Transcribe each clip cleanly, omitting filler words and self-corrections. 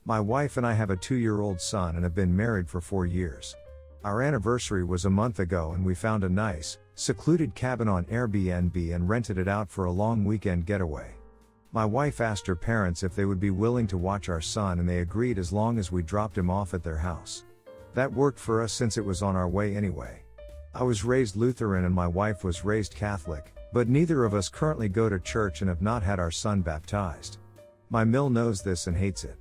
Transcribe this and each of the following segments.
My wife and I have a 2-year-old son and have been married for 4 years. Our anniversary was a month ago and we found a nice, secluded cabin on Airbnb and rented it out for a long weekend getaway. My wife asked her parents if they would be willing to watch our son and they agreed as long as we dropped him off at their house. That worked for us since it was on our way anyway. I was raised Lutheran and my wife was raised Catholic, but neither of us currently go to church and have not had our son baptized. My Mill knows this and hates it.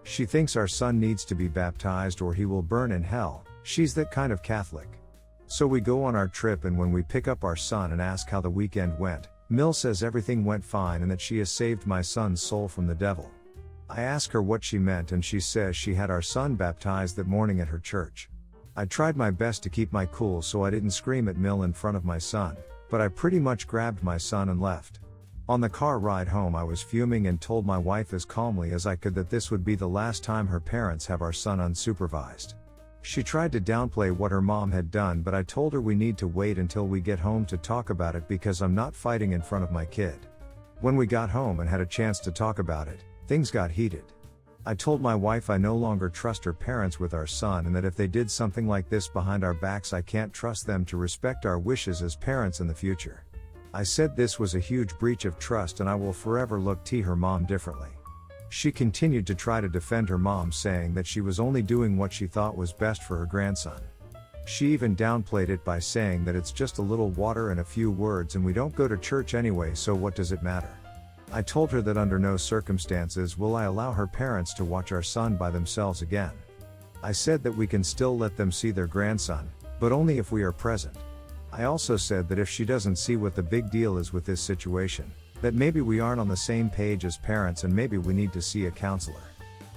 She thinks our son needs to be baptized or he will burn in hell. She's that kind of Catholic. So we go on our trip and when we pick up our son and ask how the weekend went, Mill says everything went fine and that she has saved my son's soul from the devil. I ask her what she meant and she says she had our son baptized that morning at her church. I tried my best to keep my cool so I didn't scream at Mill in front of my son, but I pretty much grabbed my son and left. On the car ride home I was fuming and told my wife as calmly as I could that this would be the last time her parents have our son unsupervised. She tried to downplay what her mom had done but I told her we need to wait until we get home to talk about it because I'm not fighting in front of my kid. When we got home and had a chance to talk about it, things got heated. I told my wife I no longer trust her parents with our son and that if they did something like this behind our backs I can't trust them to respect our wishes as parents in the future. I said this was a huge breach of trust and I will forever look at her mom differently. She continued to try to defend her mom saying that she was only doing what she thought was best for her grandson. She even downplayed it by saying that it's just a little water and a few words and we don't go to church anyway so what does it matter? I told her that under no circumstances will I allow her parents to watch our son by themselves again. I said that we can still let them see their grandson, but only if we are present. I also said that if she doesn't see what the big deal is with this situation, that maybe we aren't on the same page as parents and maybe we need to see a counselor.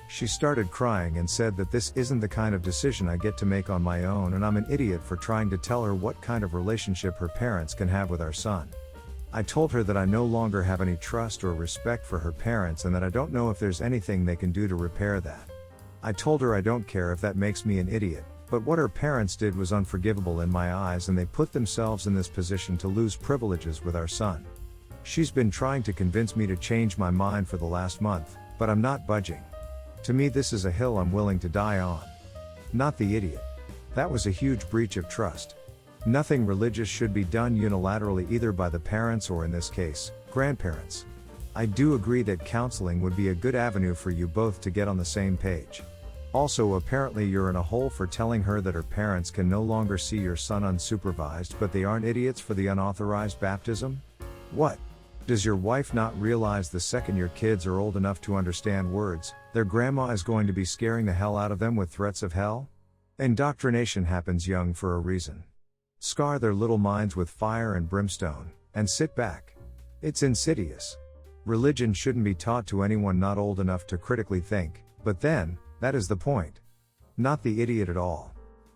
She started crying and said that this isn't the kind of decision I get to make on my own and I'm an idiot for trying to tell her what kind of relationship her parents can have with our son. I told her that I no longer have any trust or respect for her parents and that I don't know if there's anything they can do to repair that. I told her I don't care if that makes me an idiot, but what her parents did was unforgivable in my eyes and they put themselves in this position to lose privileges with our son. She's been trying to convince me to change my mind for the last month, but I'm not budging. To me this is a hill I'm willing to die on. Not the idiot. That was a huge breach of trust. Nothing religious should be done unilaterally either by the parents or in this case, grandparents. I do agree that counseling would be a good avenue for you both to get on the same page. Also apparently you're in a hole for telling her that her parents can no longer see your son unsupervised but they aren't idiots for the unauthorized baptism? What? Does your wife not realize the second your kids are old enough to understand words, their grandma is going to be scaring the hell out of them with threats of hell? Indoctrination happens young for a reason. Scar their little minds with fire and brimstone, and sit back. It's insidious. Religion shouldn't be taught to anyone not old enough to critically think, but then, that is the point. Not the idiot at all.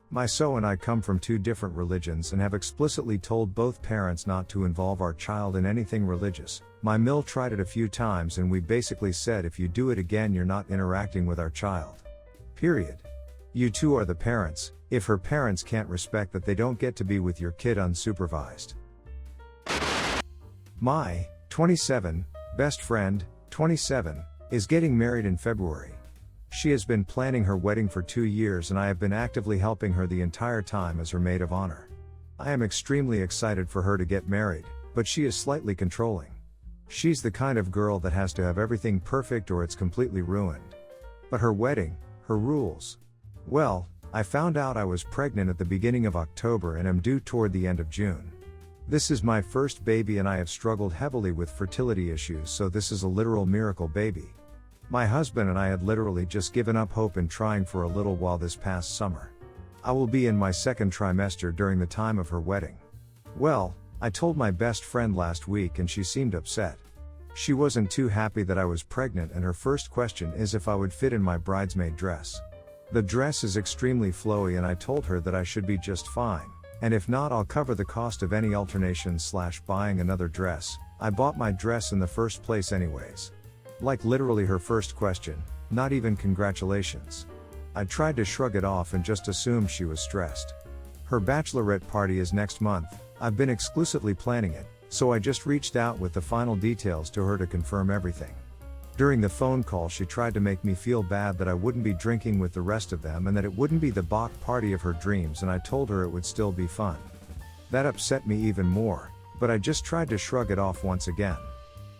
My so and I come from 2 different religions and have explicitly told both parents not to involve our child in anything religious. My Mill tried it a few times and we basically said if you do it again you're not interacting with our child. Period. You two are the parents, if her parents can't respect that they don't get to be with your kid unsupervised. My 27 best friend, 27, is getting married in February. She has been planning her wedding for 2 years and I have been actively helping her the entire time as her maid of honor. I am extremely excited for her to get married, but she is slightly controlling. She's the kind of girl that has to have everything perfect or it's completely ruined. But her wedding, her rules. Well, I found out I was pregnant at the beginning of October and am due toward the end of June. This is my first baby and I have struggled heavily with fertility issues so this is a literal miracle baby. My husband and I had literally just given up hope in trying for a little while this past summer. I will be in my 2nd trimester during the time of her wedding. Well, I told my best friend last week and she seemed upset. She wasn't too happy that I was pregnant and her first question is if I would fit in my bridesmaid dress. The dress is extremely flowy and I told her that I should be just fine, and if not I'll cover the cost of any alterations/buying another dress. I bought my dress in the first place anyways. Like literally her first question, not even congratulations. I tried to shrug it off and just assumed she was stressed. Her bachelorette party is next month. I've been exclusively planning it, so I just reached out with the final details to her to confirm everything. During the phone call, she tried to make me feel bad that I wouldn't be drinking with the rest of them and that it wouldn't be the Bach party of her dreams, and I told her it would still be fun. That upset me even more, but I just tried to shrug it off once again.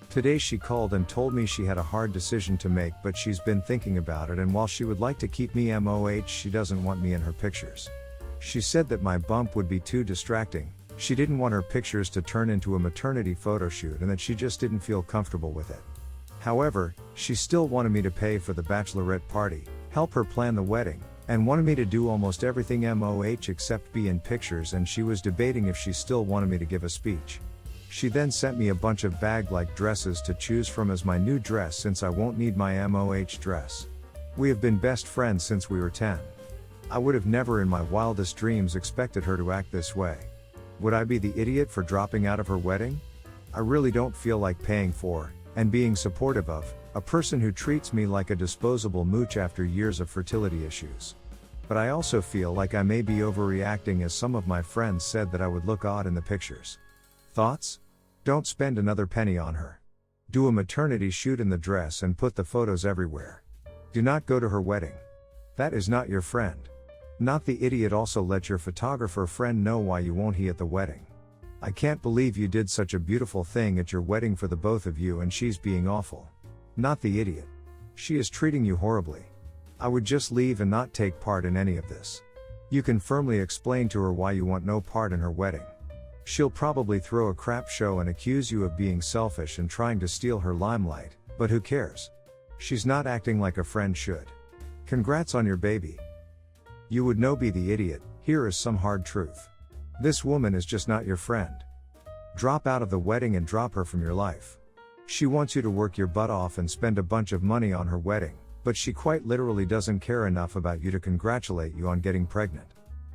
Today she called and told me she had a hard decision to make, but she's been thinking about it, and while she would like to keep me MOH, she doesn't want me in her pictures. She said that my bump would be too distracting, she didn't want her pictures to turn into a maternity photo shoot, and that she just didn't feel comfortable with it. However, she still wanted me to pay for the bachelorette party, help her plan the wedding, and wanted me to do almost everything MOH except be in pictures, and she was debating if she still wanted me to give a speech. She then sent me a bunch of bag-like dresses to choose from as my new dress, since I won't need my MOH dress. We have been best friends since we were 10. I would have never in my wildest dreams expected her to act this way. Would I be the idiot for dropping out of her wedding? I really don't feel like paying for, and being supportive of, a person who treats me like a disposable mooch after years of fertility issues. But I also feel like I may be overreacting, as some of my friends said that I would look odd in the pictures. Thoughts? Don't spend another penny on her. Do a maternity shoot in the dress and put the photos everywhere. Do not go to her wedding. That is not your friend. Not the idiot. Also let your photographer friend know why you won't he at the wedding. I can't believe you did such a beautiful thing at your wedding for the both of you, and she's being awful. Not the idiot. She is treating you horribly. I would just leave and not take part in any of this. You can firmly explain to her why you want no part in her wedding. She'll probably throw a crap show and accuse you of being selfish and trying to steal her limelight, but who cares? She's not acting like a friend should. Congrats on your baby. You would know. Be the idiot. Here is some hard truth. This woman is just not your friend. Drop out of the wedding and drop her from your life. She wants you to work your butt off and spend a bunch of money on her wedding, but she quite literally doesn't care enough about you to congratulate you on getting pregnant.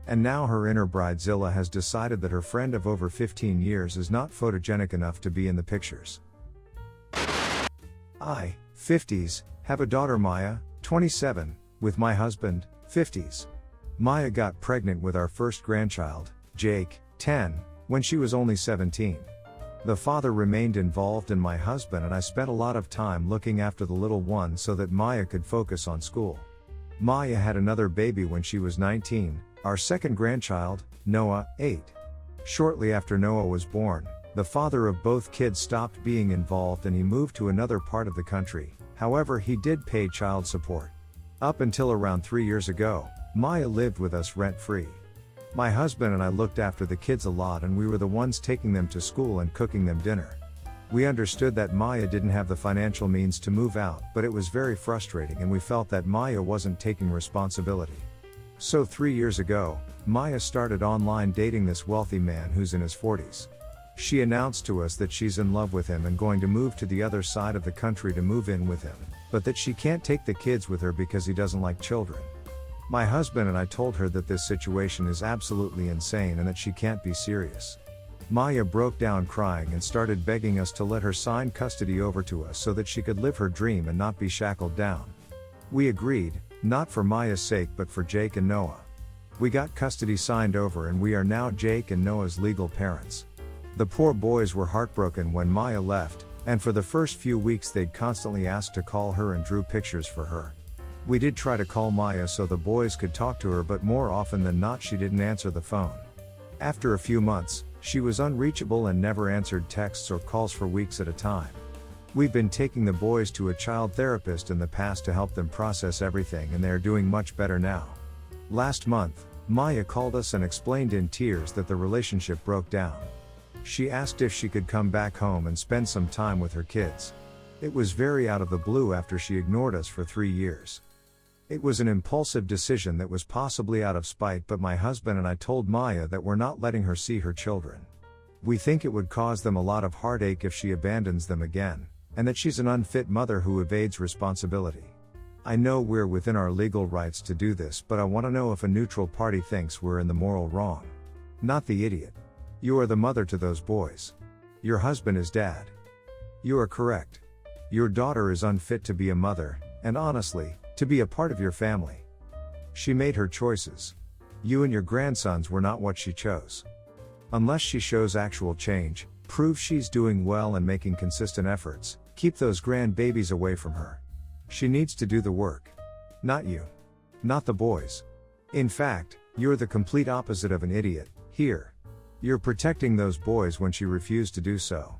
And now her inner bridezilla has decided that her friend of over 15 years is not photogenic enough to be in the pictures. I, 50s, have a daughter Maya, 27, with my husband, 50s. Maya got pregnant with our first grandchild, Jake, 10, when she was only 17. The father remained involved, and my husband and I spent a lot of time looking after the little one so that Maya could focus on school. Maya had another baby when she was 19, our second grandchild, Noah, 8. Shortly after Noah was born, the father of both kids stopped being involved and he moved to another part of the country. However, he did pay child support. Up until around 3 years ago, Maya lived with us rent-free. My husband and I looked after the kids a lot, and we were the ones taking them to school and cooking them dinner. We understood that Maya didn't have the financial means to move out, but it was very frustrating, and we felt that Maya wasn't taking responsibility. So 3 years ago, Maya started online dating this wealthy man who's in his 40s. She announced to us that she's in love with him and going to move to the other side of the country to move in with him, but that she can't take the kids with her because he doesn't like children. My husband and I told her that this situation is absolutely insane and that she can't be serious. Maya broke down crying and started begging us to let her sign custody over to us so that she could live her dream and not be shackled down. We agreed, not for Maya's sake but for Jake and Noah. We got custody signed over, and we are now Jake and Noah's legal parents. The poor boys were heartbroken when Maya left, and for the first few weeks they'd constantly ask to call her and drew pictures for her. We did try to call Maya so the boys could talk to her, but more often than not she didn't answer the phone. After a few months, she was unreachable and never answered texts or calls for weeks at a time. We've been taking the boys to a child therapist in the past to help them process everything, and they are doing much better now. Last month, Maya called us and explained in tears that the relationship broke down. She asked if she could come back home and spend some time with her kids. It was very out of the blue after she ignored us for 3 years. It was an impulsive decision that was possibly out of spite, but my husband and I told Maya that we're not letting her see her children. We think it would cause them a lot of heartache if she abandons them again, and that she's an unfit mother who evades responsibility. I know we're within our legal rights to do this, but I want to know if a neutral party thinks we're in the moral wrong. Not the idiot. You are the mother to those boys. Your husband is dad. You are correct. Your daughter is unfit to be a mother, and honestly, to be a part of your family. She made her choices. You and your grandsons were not what she chose. Unless she shows actual change, proves she's doing well and making consistent efforts, Keep those grandbabies away from her. She needs to do the work. Not you. Not the boys. In fact, you're the complete opposite of an idiot, here. You're protecting those boys when she refused to do so.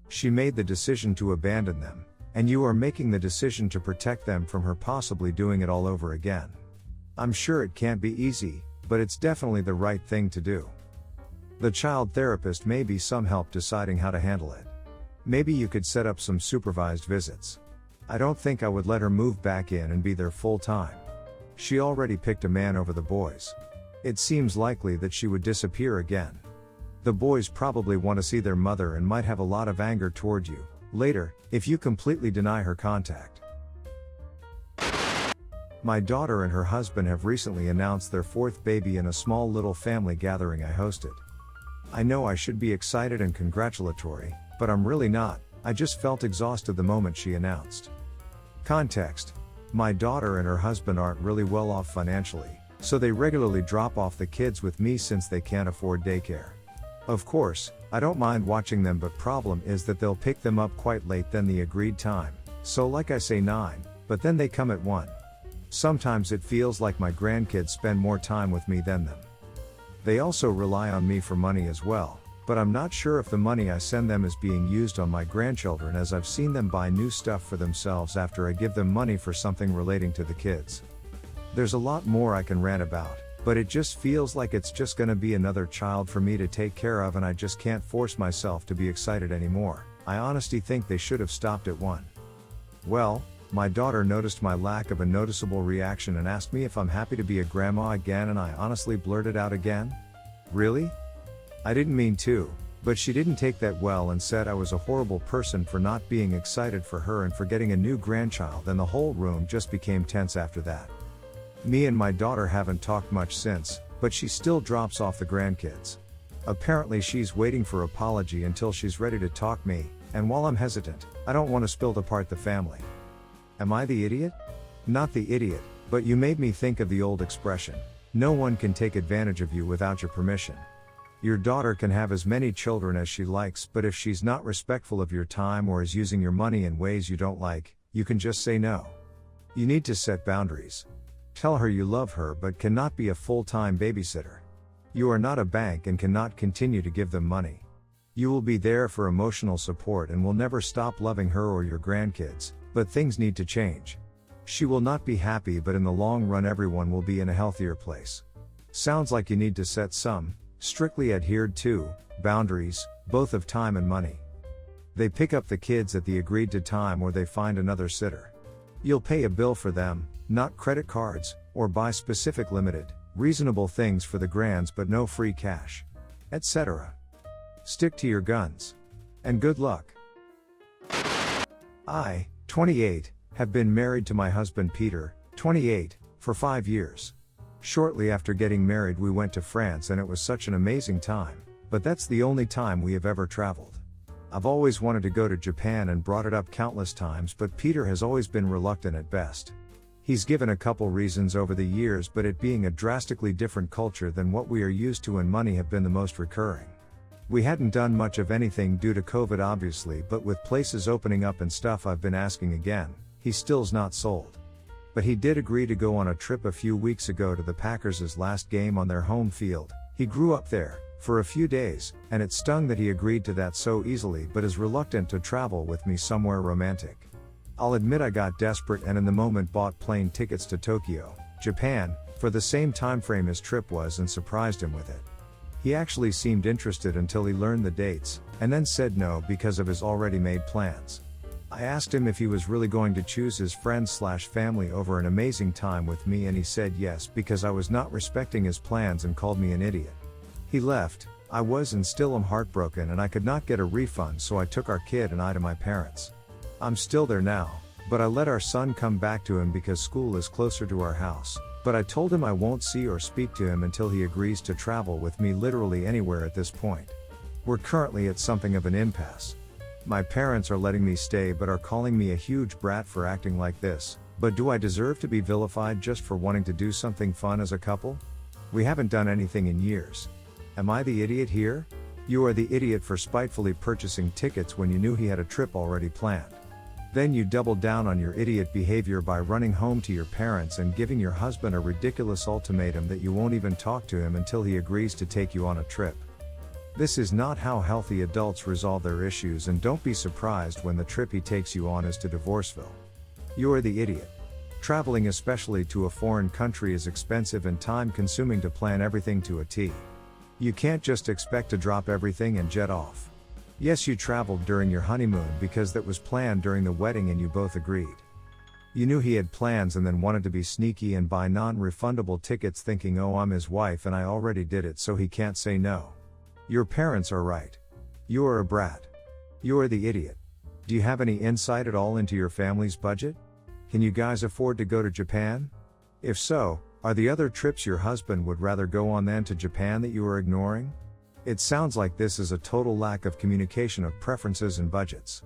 She made the decision to abandon them, and you are making the decision to protect them from her possibly doing it all over again. I'm sure it can't be easy, but it's definitely the right thing to do. The child therapist may be some help deciding how to handle it. Maybe you could set up some supervised visits. I don't think I would let her move back in and be there full time. She already picked a man over the boys. It seems likely that she would disappear again. The boys probably want to see their mother and might have a lot of anger toward you, later, if you completely deny her contact. My daughter and her husband have recently announced their fourth baby in a small little family gathering I hosted. I know I should be excited and congratulatory, but I'm really not. I just felt exhausted the moment she announced. Context: my daughter and her husband aren't really well off financially, so they regularly drop off the kids with me since they can't afford daycare. Of course, I don't mind watching them, but problem is that they'll pick them up quite late than the agreed time, so like I say 9, but then they come at 1. Sometimes it feels like my grandkids spend more time with me than them. They also rely on me for money as well, but I'm not sure if the money I send them is being used on my grandchildren, as I've seen them buy new stuff for themselves after I give them money for something relating to the kids. There's a lot more I can rant about, but it just feels like it's just gonna be another child for me to take care of, and I just can't force myself to be excited anymore. I honestly think they should have stopped at 1. Well, my daughter noticed my lack of a noticeable reaction and asked me if I'm happy to be a grandma again, and I honestly blurted out again, "Really? I didn't mean to," but she didn't take that well and said I was a horrible person for not being excited for her and for getting a new grandchild, and the whole room just became tense after that. Me and my daughter haven't talked much since, but she still drops off the grandkids. Apparently she's waiting for apology until she's ready to talk me, and while I'm hesitant, I don't want to spill apart the family. Am I the idiot? Not the idiot, but you made me think of the old expression, no one can take advantage of you without your permission. Your daughter can have as many children as she likes, but if she's not respectful of your time or is using your money in ways you don't like, you can just say no. You need to set boundaries. Tell her you love her but cannot be a full-time babysitter. You are not a bank and cannot continue to give them money. You will be there for emotional support and will never stop loving her or your grandkids, but things need to change. She will not be happy, but in the long run everyone will be in a healthier place. Sounds like you need to set some, strictly adhered to, boundaries, both of time and money. They pick up the kids at the agreed to time or they find another sitter. You'll pay a bill for them, not credit cards, or buy specific limited, reasonable things for the grands but no free cash, etc. Stick to your guns. And good luck. I, 28, have been married to my husband Peter, 28, for 5 years. Shortly after getting married we went to France and it was such an amazing time, but that's the only time we have ever traveled. I've always wanted to go to Japan and brought it up countless times, but Peter has always been reluctant at best. He's given a couple reasons over the years, but it being a drastically different culture than what we are used to and money have been the most recurring. We hadn't done much of anything due to COVID obviously, but with places opening up and stuff I've been asking again. He still's not sold. But he did agree to go on a trip a few weeks ago to the Packers' last game on their home field. He grew up there, for a few days, and it stung that he agreed to that so easily but is reluctant to travel with me somewhere romantic. I'll admit I got desperate and in the moment bought plane tickets to Tokyo, Japan, for the same time frame his trip was and surprised him with it. He actually seemed interested until he learned the dates, and then said no because of his already made plans. I asked him if he was really going to choose his friends/family over an amazing time with me, and he said yes because I was not respecting his plans and called me an idiot. He left. I was and still am heartbroken, and I could not get a refund, so I took our kid and I to my parents. I'm still there now, but I let our son come back to him because school is closer to our house, but I told him I won't see or speak to him until he agrees to travel with me literally anywhere at this point. We're currently at something of an impasse. My parents are letting me stay but are calling me a huge brat for acting like this, but do I deserve to be vilified just for wanting to do something fun as a couple? We haven't done anything in years. Am I the idiot here? You are the idiot for spitefully purchasing tickets when you knew he had a trip already planned. Then you double down on your idiot behavior by running home to your parents and giving your husband a ridiculous ultimatum that you won't even talk to him until he agrees to take you on a trip. This is not how healthy adults resolve their issues, and don't be surprised when the trip he takes you on is to Divorceville. You're the idiot. Traveling, especially to a foreign country, is expensive and time-consuming to plan everything to a T. You can't just expect to drop everything and jet off. Yes, you traveled during your honeymoon because that was planned during the wedding and you both agreed. You knew he had plans and then wanted to be sneaky and buy non-refundable tickets, thinking, oh, I'm his wife and I already did it, so he can't say no. Your parents are right. You're a brat. You're the idiot. Do you have any insight at all into your family's budget? Can you guys afford to go to Japan? If so, are the other trips your husband would rather go on than to Japan that you are ignoring? It sounds like this is a total lack of communication of preferences and budgets.